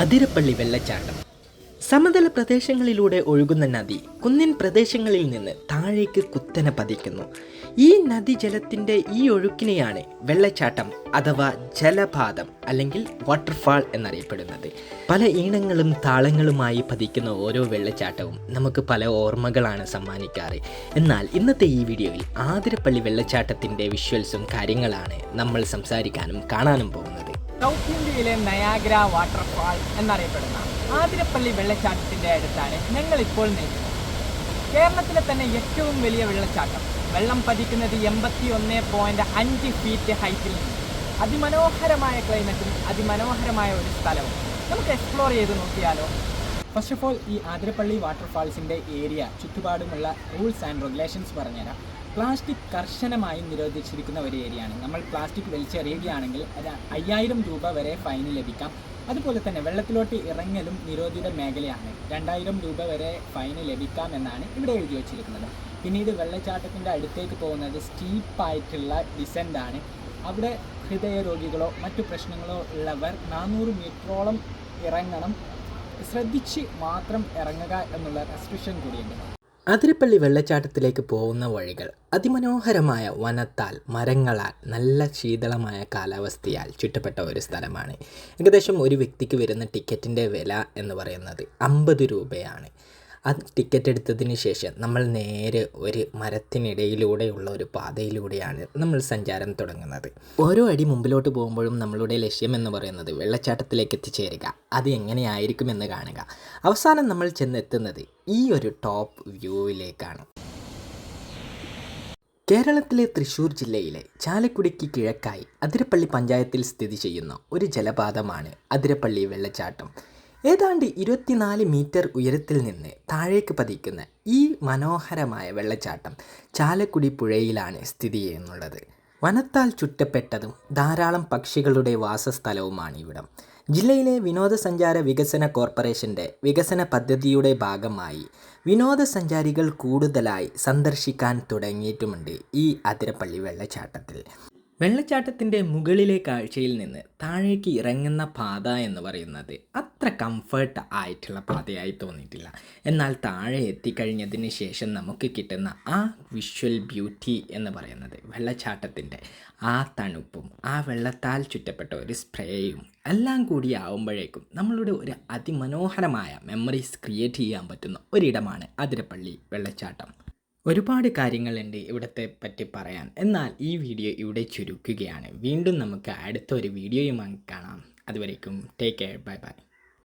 അതിരപ്പള്ളി വെള്ളച്ചാട്ടം. സമതല പ്രദേശങ്ങളിലൂടെ ഒഴുകുന്ന നദി കുന്നിൻ പ്രദേശങ്ങളിൽ നിന്ന് താഴേക്ക് കുത്തനെ പതിക്കുന്നു. ഈ നദീജലത്തിൻ്റെ ഈ ഒഴുക്കിനെയാണ് വെള്ളച്ചാട്ടം അഥവാ ജലപാതം അല്ലെങ്കിൽ വാട്ടർഫാൾ എന്നറിയപ്പെടുന്നത്. പല ഈണങ്ങളും താളങ്ങളുമായി പതിക്കുന്ന ഓരോ വെള്ളച്ചാട്ടവും നമുക്ക് പല ഓർമ്മകളാണ് സമ്മാനിക്കാറ്. എന്നാൽ ഇന്നത്തെ ഈ വീഡിയോയിൽ ആതിരപ്പള്ളി വെള്ളച്ചാട്ടത്തിൻ്റെ വിഷ്വൽസും കാര്യങ്ങളാണ് നമ്മൾ സംസാരിക്കാനും കാണാനും പോകുന്നത്. സൗത്ത് ഇന്ത്യയിലെ നയാഗ്ര വാട്ടർഫാൾ എന്നറിയപ്പെടുന്ന ആതിരപ്പള്ളി വെള്ളച്ചാട്ടത്തിൻ്റെ അടുത്താണ് ഞങ്ങളിപ്പോൾ നിൽക്കുന്നത്. കേരളത്തിലെ തന്നെ ഏറ്റവും വലിയ വെള്ളച്ചാട്ടം. വെള്ളം പതിക്കുന്നത് 81.5 ഫീറ്റ് ഹൈറ്റിൽ നിന്ന്. അതിമനോഹരമായ ക്ലൈമറ്റും അതിമനോഹരമായ ഒരു സ്ഥലവും നമുക്ക് എക്സ്പ്ലോർ ചെയ്ത് നോക്കിയാലോ? ഫസ്റ്റ് ഓഫ് ഓൾ, ഈ ആതിരപ്പള്ളി വാട്ടർഫാൾസിൻ്റെ ഏരിയ ചുറ്റുപാടുമുള്ള റൂൾസ് ആൻഡ് റെഗുലേഷൻസ് പറഞ്ഞുതരാം. പ്ലാസ്റ്റിക് കർശനമായി നിരോധിച്ചിരിക്കുന്ന ഒരു ഏരിയയാണ്. നമ്മൾ പ്ലാസ്റ്റിക് വലിച്ചെറിയുകയാണെങ്കിൽ അത് 5000 രൂപ വരെ ഫൈന് ലഭിക്കാം. അതുപോലെ തന്നെ വെള്ളത്തിലോട്ട് ഇറങ്ങലും നിരോധിത മേഖലയാണ്. 2000 രൂപ വരെ ഫൈന് ലഭിക്കാം എന്നാണ് ഇവിടെ എഴുതി വച്ചിരിക്കുന്നത്. പിന്നീട് വെള്ളച്ചാട്ടത്തിൻ്റെ അടുത്തേക്ക് പോകുന്നത് സ്റ്റീപ്പായിട്ടുള്ള ഡിസെൻ്റാണ്. അവിടെ ഹൃദയരോഗികളോ മറ്റു പ്രശ്നങ്ങളോ ഉള്ളവർ 400 മീറ്ററോളം ഇറങ്ങണം. ശ്രദ്ധിച്ച് മാത്രം ഇറങ്ങുക എന്നുള്ള റെസ്ട്രിക്ഷൻ കൂടിയുണ്ട്. അതിരപ്പള്ളി വെള്ളച്ചാട്ടത്തിലേക്ക് പോകുന്ന വഴികൾ അതിമനോഹരമായ വനത്താൽ, മരങ്ങളാൽ, നല്ല ശീതളമായ കാലാവസ്ഥയാൽ ചുറ്റപ്പെട്ട ഒരു സ്ഥലമാണ്. ഏകദേശം ഒരു വ്യക്തിക്ക് വരുന്ന ടിക്കറ്റിൻ്റെ വില എന്ന് പറയുന്നത് 50 രൂപയാണ്. ആ ടിക്കറ്റ് എടുത്തതിന് ശേഷം നമ്മൾ നേരെ ഒരു മരത്തിനിടയിലൂടെയുള്ള ഒരു പാതയിലൂടെയാണ് നമ്മൾ സഞ്ചാരം തുടങ്ങുന്നത്. ഓരോ അടി മുമ്പിലോട്ട് പോകുമ്പോഴും നമ്മളുടെ ലക്ഷ്യം എന്ന് പറയുന്നത് വെള്ളച്ചാട്ടത്തിലേക്ക് എത്തിച്ചേരുക. അത് എങ്ങനെയായിരിക്കുമെന്ന് കാണുക. അവസാനം നമ്മൾ ചെന്നെത്തുന്നത് ഈ ഒരു ടോപ്പ് വ്യൂവിലേക്കാണ്. കേരളത്തിലെ തൃശ്ശൂർ ജില്ലയിലെ ചാലക്കുടിക്ക് കിഴക്കായി അതിരപ്പള്ളി പഞ്ചായത്തിൽ സ്ഥിതി ചെയ്യുന്ന ഒരു ജലപാതമാണ് അതിരപ്പള്ളി വെള്ളച്ചാട്ടം. ഏതാണ്ട് 24 മീറ്റർ ഉയരത്തിൽ നിന്ന് താഴേക്ക് പതിക്കുന്ന ഈ മനോഹരമായ വെള്ളച്ചാട്ടം ചാലക്കുടി പുഴയിലാണ് സ്ഥിതി ചെയ്യുന്നുള്ളത്. വനത്താൽ ചുറ്റപ്പെട്ടതും ധാരാളം പക്ഷികളുടെ വാസസ്ഥലവുമാണ് ഇവിടം. ജില്ലയിലെ വിനോദസഞ്ചാര വികസന കോർപ്പറേഷൻ്റെ വികസന പദ്ധതിയുടെ ഭാഗമായി വിനോദസഞ്ചാരികൾ കൂടുതലായി സന്ദർശിക്കാൻ തുടങ്ങിയിട്ടുമുണ്ട് ഈ അതിരപ്പള്ളി വെള്ളച്ചാട്ടത്തിൽ. വെള്ളച്ചാട്ടത്തിൻ്റെ മുകളിലെ കാഴ്ചയിൽ നിന്ന് താഴേക്ക് ഇറങ്ങുന്ന പാത എന്ന് പറയുന്നത് അത്ര കംഫർട്ട് ആയിട്ടുള്ള പാതയായി തോന്നിയിട്ടില്ല. എന്നാൽ താഴെ എത്തിക്കഴിഞ്ഞതിന് ശേഷം നമുക്ക് കിട്ടുന്ന ആ വിഷ്വൽ ബ്യൂട്ടി എന്ന് പറയുന്നത് വെള്ളച്ചാട്ടത്തിൻ്റെ ആ തണുപ്പും ആ വെള്ളത്താൽ ചുറ്റപ്പെട്ട ഒരു സ്പ്രേയും എല്ലാം കൂടി ആവുമ്പോഴേക്കും നമ്മളുടെ ഒരു അതിമനോഹരമായ മെമ്മറീസ് ക്രിയേറ്റ് ചെയ്യാൻ പറ്റുന്ന ഒരിടമാണ് അതിരപ്പള്ളി വെള്ളച്ചാട്ടം. ഒരുപാട് കാര്യങ്ങളുണ്ട് ഇവിടത്തെ പറ്റി പറയാൻ. എന്നാൽ ഈ വീഡിയോ ഇവിടെ ചുരുക്കുകയാണ്. വീണ്ടും നമുക്ക് അടുത്ത ഒരു വീഡിയോയുമായി കാണാം. അതുവരേക്കും ടേക്ക് കെയർ, ബൈ ബൈ.